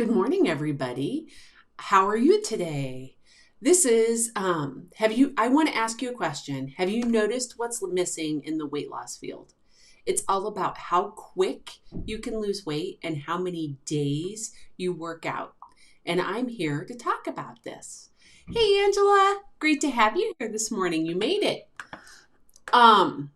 Good morning, everybody. How are you today? This is, I want to ask you a question. Have you noticed what's missing in the weight loss field? It's all about how quick you can lose weight and how many days you work out. And I'm here to talk about this. Hey, Angela, great to have you here this morning. You made it. Um,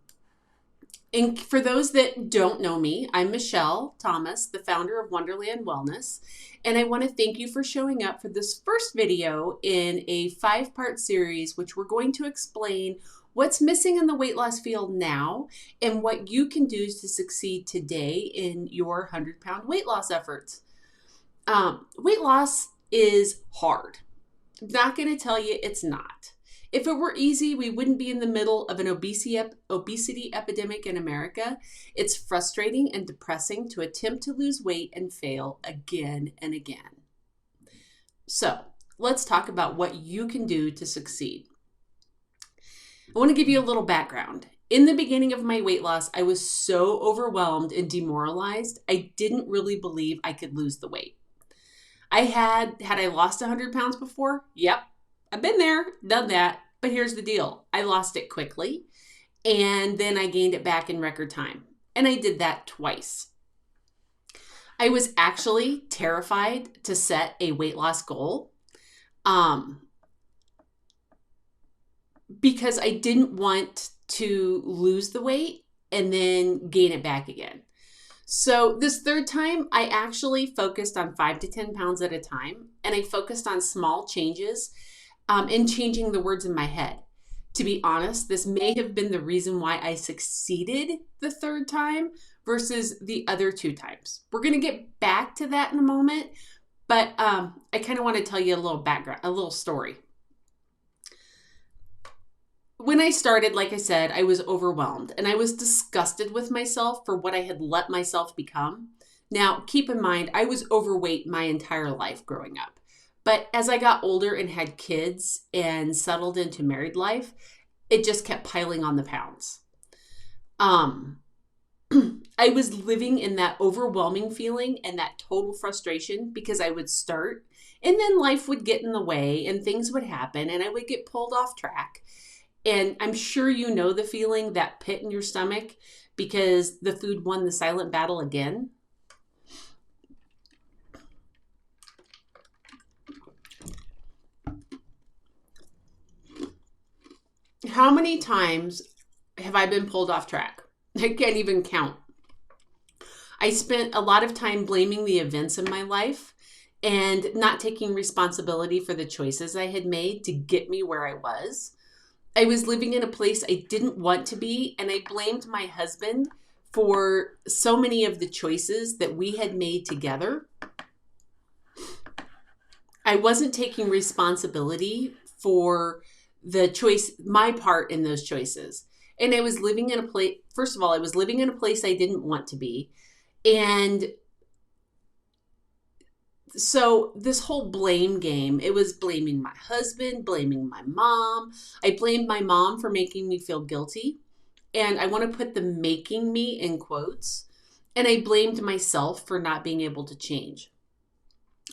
And for those that don't know me, I'm Michelle Thomas, the founder of Wonderland Wellness, and I want to thank you for showing up for this first video in a 5-part series, which we're going to explain what's missing in the weight loss field now and what you can do to succeed today in your 100-pound weight loss efforts. Weight loss is hard. I'm not going to tell you it's not. If it were easy, we wouldn't be in the middle of an obesity epidemic in America. It's frustrating and depressing to attempt to lose weight and fail again and again. So let's talk about what you can do to succeed. I want to give you a little background. In the beginning of my weight loss, I was so overwhelmed and demoralized, I didn't really believe I could lose the weight. Had I lost 100 pounds before? Yep. I've been there, done that, but here's the deal. I lost it quickly, and then I gained it back in record time, and I did that twice. I was actually terrified to set a weight loss goal because I didn't want to lose the weight and then gain it back again. So this third time, I actually focused on 5 to 10 pounds at a time, and I focused on small changes and changing the words in my head. To be honest, this may have been the reason why I succeeded the third time versus the other 2 times. We're going to get back to that in a moment, but I kind of want to tell you a little background, a little story. When I started, like I said, I was overwhelmed and I was disgusted with myself for what I had let myself become. Now, keep in mind, I was overweight my entire life growing up. But as I got older and had kids and settled into married life, it just kept piling on the pounds. I was living in that overwhelming feeling and that total frustration because I would start and then life would get in the way and things would happen and I would get pulled off track. And I'm sure you know the feeling, that pit in your stomach, because the food won the silent battle again. How many times have I been pulled off track? I can't even count. I spent a lot of time blaming the events in my life and not taking responsibility for the choices I had made to get me where I was. I was living in a place I didn't want to be, and I blamed my husband for so many of the choices that we had made together. I wasn't taking responsibility for the choice, my part in those choices. And I was living in a place, first of all, I was living in a place I didn't want to be. And so this whole blame game, it was blaming my husband, blaming my mom. I blamed my mom for making me feel guilty. And I want to put the making me in quotes. And I blamed myself for not being able to change.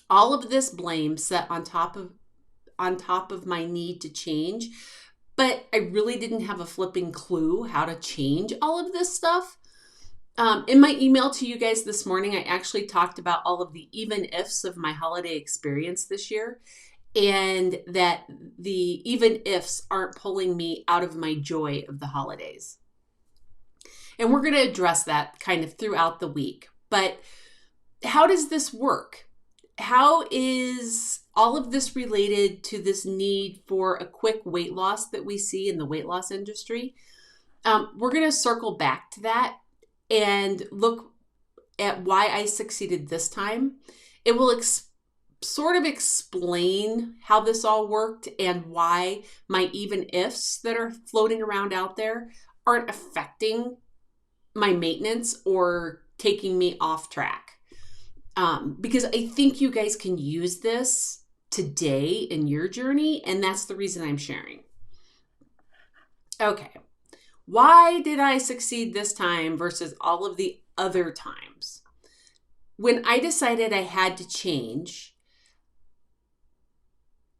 All of this blame set on top of my need to change, but I really didn't have a flipping clue how to change all of this stuff. In my email to you guys this morning, I actually talked about all of the even ifs of my holiday experience this year, and that the even ifs aren't pulling me out of my joy of the holidays. And we're going to address that kind of throughout the week. But how does this work? How is all of this related to this need for a quick weight loss that we see in the weight loss industry? We're going to circle back to that and look at why I succeeded this time. It will sort of explain how this all worked and why my even ifs that are floating around out there aren't affecting my maintenance or taking me off track. Because I think you guys can use this today in your journey, and that's the reason I'm sharing. Okay, why did I succeed this time versus all of the other times? when I decided I had to change,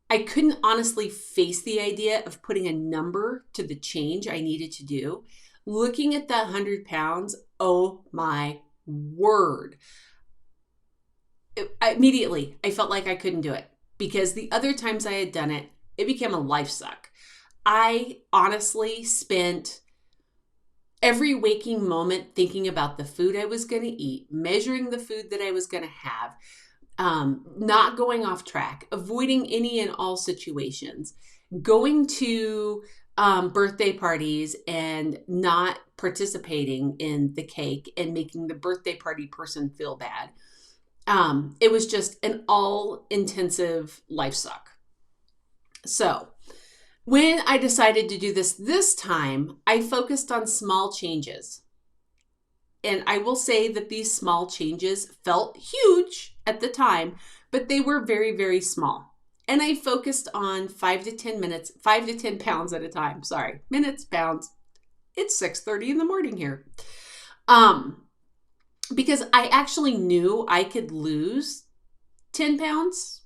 I couldn't honestly face the idea of putting a number to the change I needed to do. Looking at that 100 pounds, oh my word. Immediately, I felt like I couldn't do it because the other times I had done it, it became a life suck. I honestly spent every waking moment thinking about the food I was going to eat, measuring the food that I was going to have, not going off track, avoiding any and all situations, going to birthday parties and not participating in the cake and making the birthday party person feel bad. It was just an all-intensive life suck. So when I decided to do this time, I focused on small changes. And I will say that these small changes felt huge at the time, but they were very, very small. And I focused on 5 to 10 minutes, 5 to 10 pounds at a time. Sorry, minutes, pounds. It's 6:30 in the morning here. Because I actually knew I could lose 10 pounds.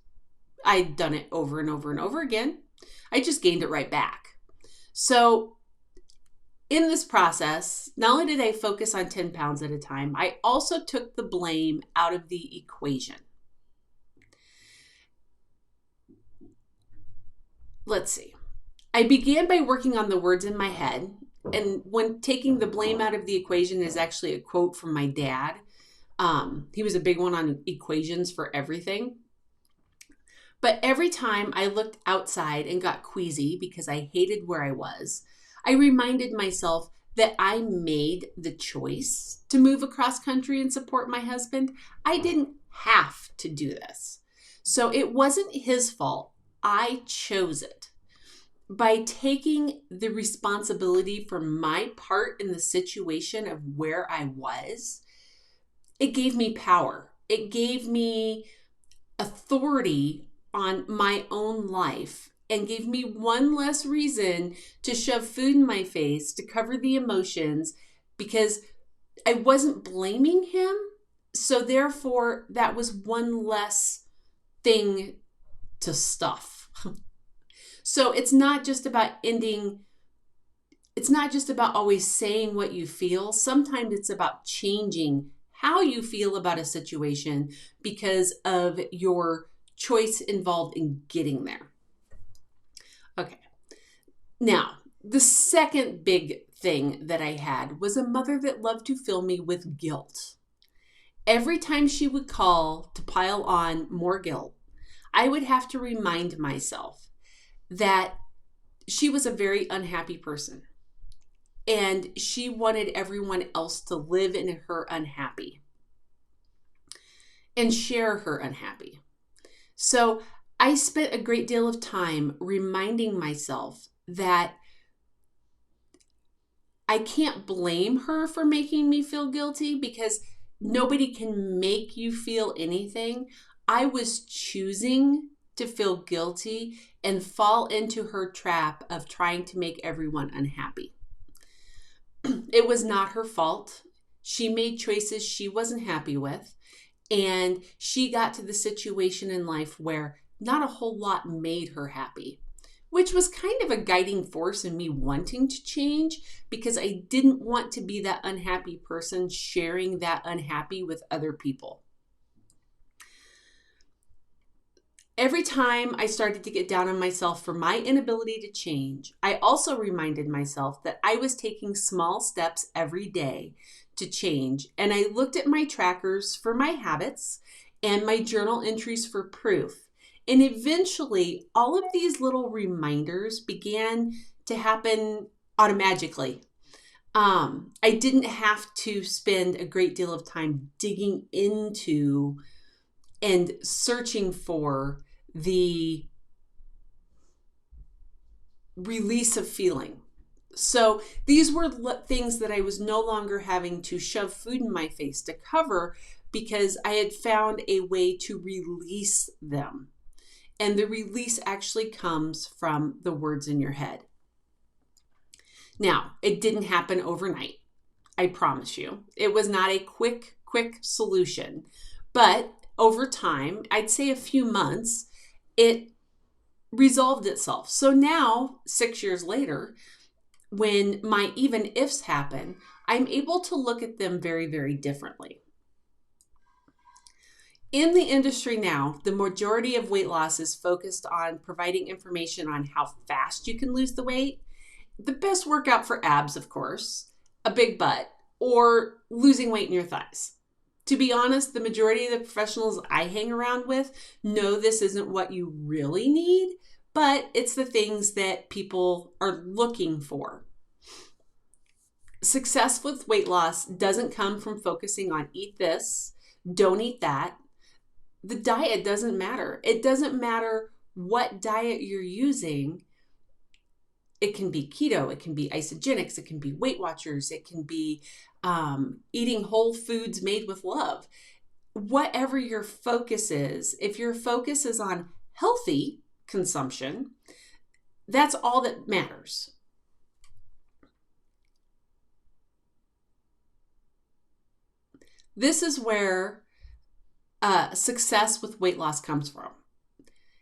I'd done it over and over and over again. I just gained it right back. So in this process, not only did I focus on 10 pounds at a time, I also took the blame out of the equation. Let's see. I began by working on the words in my head. And when taking the blame out of the equation is actually a quote from my dad. He was a big one on equations for everything. But every time I looked outside and got queasy because I hated where I was, I reminded myself that I made the choice to move across country and support my husband. I didn't have to do this. So it wasn't his fault. I chose it. By taking the responsibility for my part in the situation of where I was, it gave me power. It gave me authority on my own life and gave me one less reason to shove food in my face to cover the emotions because I wasn't blaming him. So therefore, that was one less thing to stuff. So it's not just about always saying what you feel. Sometimes it's about changing how you feel about a situation because of your choice involved in getting there. Okay. Now, the second big thing that I had was a mother that loved to fill me with guilt. Every time she would call to pile on more guilt, I would have to remind myself that she was a very unhappy person and she wanted everyone else to live in her unhappy and share her unhappy. So I spent a great deal of time reminding myself that I can't blame her for making me feel guilty because nobody can make you feel anything. I was choosing to feel guilty and fall into her trap of trying to make everyone unhappy. It was not her fault. She made choices she wasn't happy with, and she got to the situation in life where not a whole lot made her happy, which was kind of a guiding force in me wanting to change because I didn't want to be that unhappy person sharing that unhappy with other people. Every time I started to get down on myself for my inability to change, I also reminded myself that I was taking small steps every day to change. And I looked at my trackers for my habits and my journal entries for proof. And eventually, all of these little reminders began to happen automatically. I didn't have to spend a great deal of time digging into and searching for the release of feeling. So these were things that I was no longer having to shove food in my face to cover because I had found a way to release them. And the release actually comes from the words in your head. Now, it didn't happen overnight. I promise you. It was not a quick solution. But over time, I'd say a few months, it resolved itself. So now, 6 years later, when my even ifs happen, I'm able to look at them very, very differently. In the industry now, the majority of weight loss is focused on providing information on how fast you can lose the weight. The best workout for abs, of course, a big butt, or losing weight in your thighs. To be honest, the majority of the professionals I hang around with know this isn't what you really need, but it's the things that people are looking for. Success with weight loss doesn't come from focusing on eat this, don't eat that. The diet doesn't matter. It doesn't matter what diet you're using. It can be keto, it can be isogenics, it can be Weight Watchers, it can be eating whole foods made with love. Whatever your focus is, if your focus is on healthy consumption, that's all that matters. This is where success with weight loss comes from.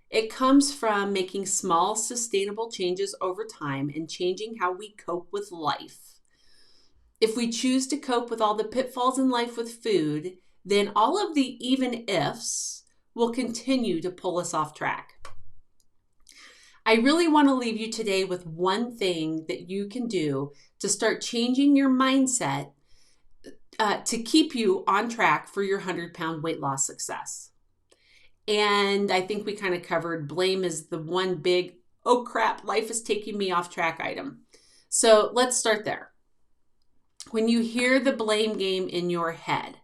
It comes from making small, sustainable changes over time and changing how we cope with life. If we choose to cope with all the pitfalls in life with food, then all of the even ifs will continue to pull us off track. I really want to leave you today with one thing that you can do to start changing your mindset to keep you on track for your 100-pound weight loss success. And I think we kind of covered blame is the one big, oh crap, life is taking me off track item. So let's start there. When you hear the blame game in your head,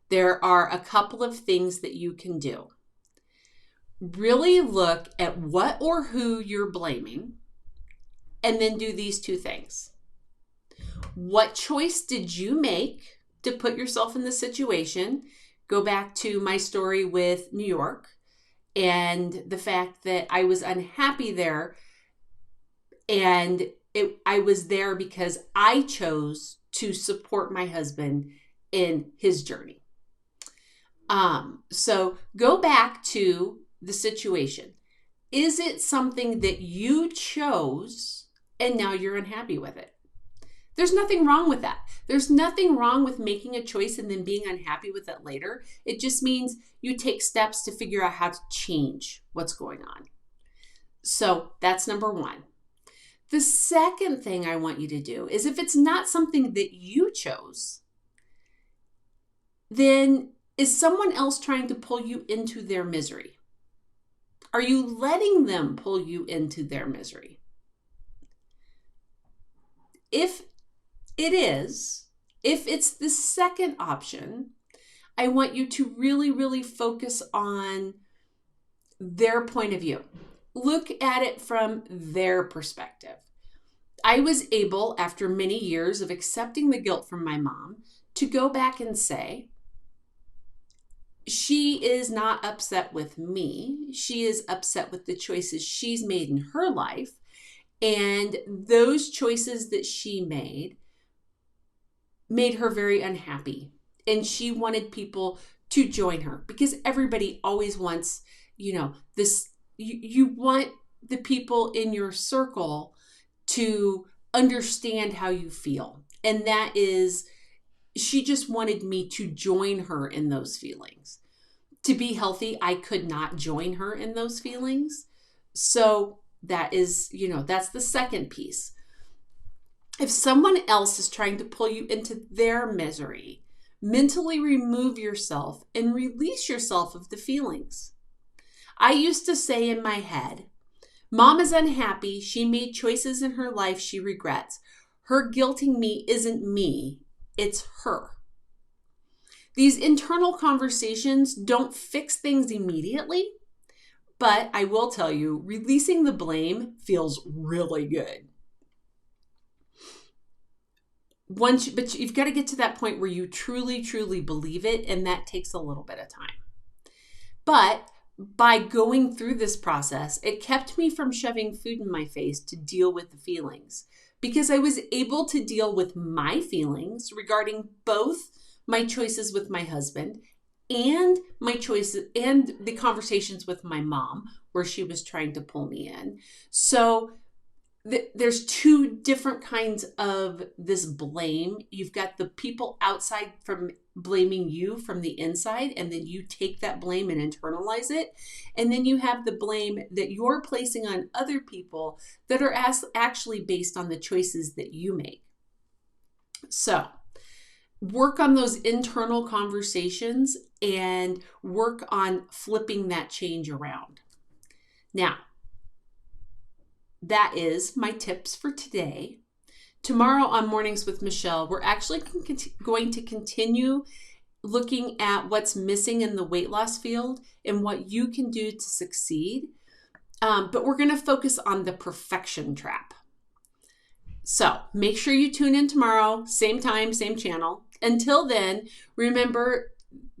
there are a couple of things that you can do. Really look at what or who you're blaming, and then do these two things. What choice did you make to put yourself in this situation? Go back to my story with New York and the fact that I was unhappy there, and I was there because I chose to support my husband in his journey. So go back to the situation. Is it something that you chose and now you're unhappy with it? There's nothing wrong with that. There's nothing wrong with making a choice and then being unhappy with it later. It just means you take steps to figure out how to change what's going on. So that's number one. The second thing I want you to do is, if it's not something that you chose, then is someone else trying to pull you into their misery? Are you letting them pull you into their misery? If it is, if it's the second option, I want you to really, really focus on their point of view. Look at it from their perspective. I was able, after many years of accepting the guilt from my mom, to go back and say, she is not upset with me. She is upset with the choices she's made in her life. And those choices that she made her very unhappy. And she wanted people to join her, because everybody always wants, this, you want the people in your circle to understand how you feel. And that is, she just wanted me to join her in those feelings. To be healthy, I could not join her in those feelings. So that is, that's the second piece. If someone else is trying to pull you into their misery, mentally remove yourself and release yourself of the feelings. I used to say in my head, Mom is unhappy. She made choices in her life she regrets. Her guilting me isn't me, it's her. These internal conversations don't fix things immediately, but I will tell you, releasing the blame feels really good. But you've got to get to that point where you truly, truly believe it, and that takes a little bit of time. But by going through this process, it kept me from shoving food in my face to deal with the feelings, because I was able to deal with my feelings regarding both my choices with my husband and my choices and the conversations with my mom where she was trying to pull me in. So there's two different kinds of this blame. You've got the people outside from blaming you from the inside, and then you take that blame and internalize it. And then you have the blame that you're placing on other people that are actually based on the choices that you make. So work on those internal conversations and work on flipping that change around. Now, that is my tips for today. Tomorrow on Mornings with Michelle, we're actually going to continue looking at what's missing in the weight loss field and what you can do to succeed. But we're going to focus on the perfection trap. So make sure you tune in tomorrow, same time, same channel. Until then, remember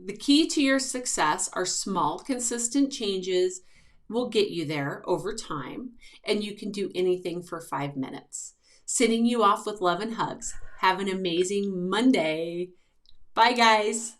the key to your success are small, consistent changes will get you there over time, and you can do anything for 5 minutes. Sending you off with love and hugs. Have an amazing Monday. Bye, guys.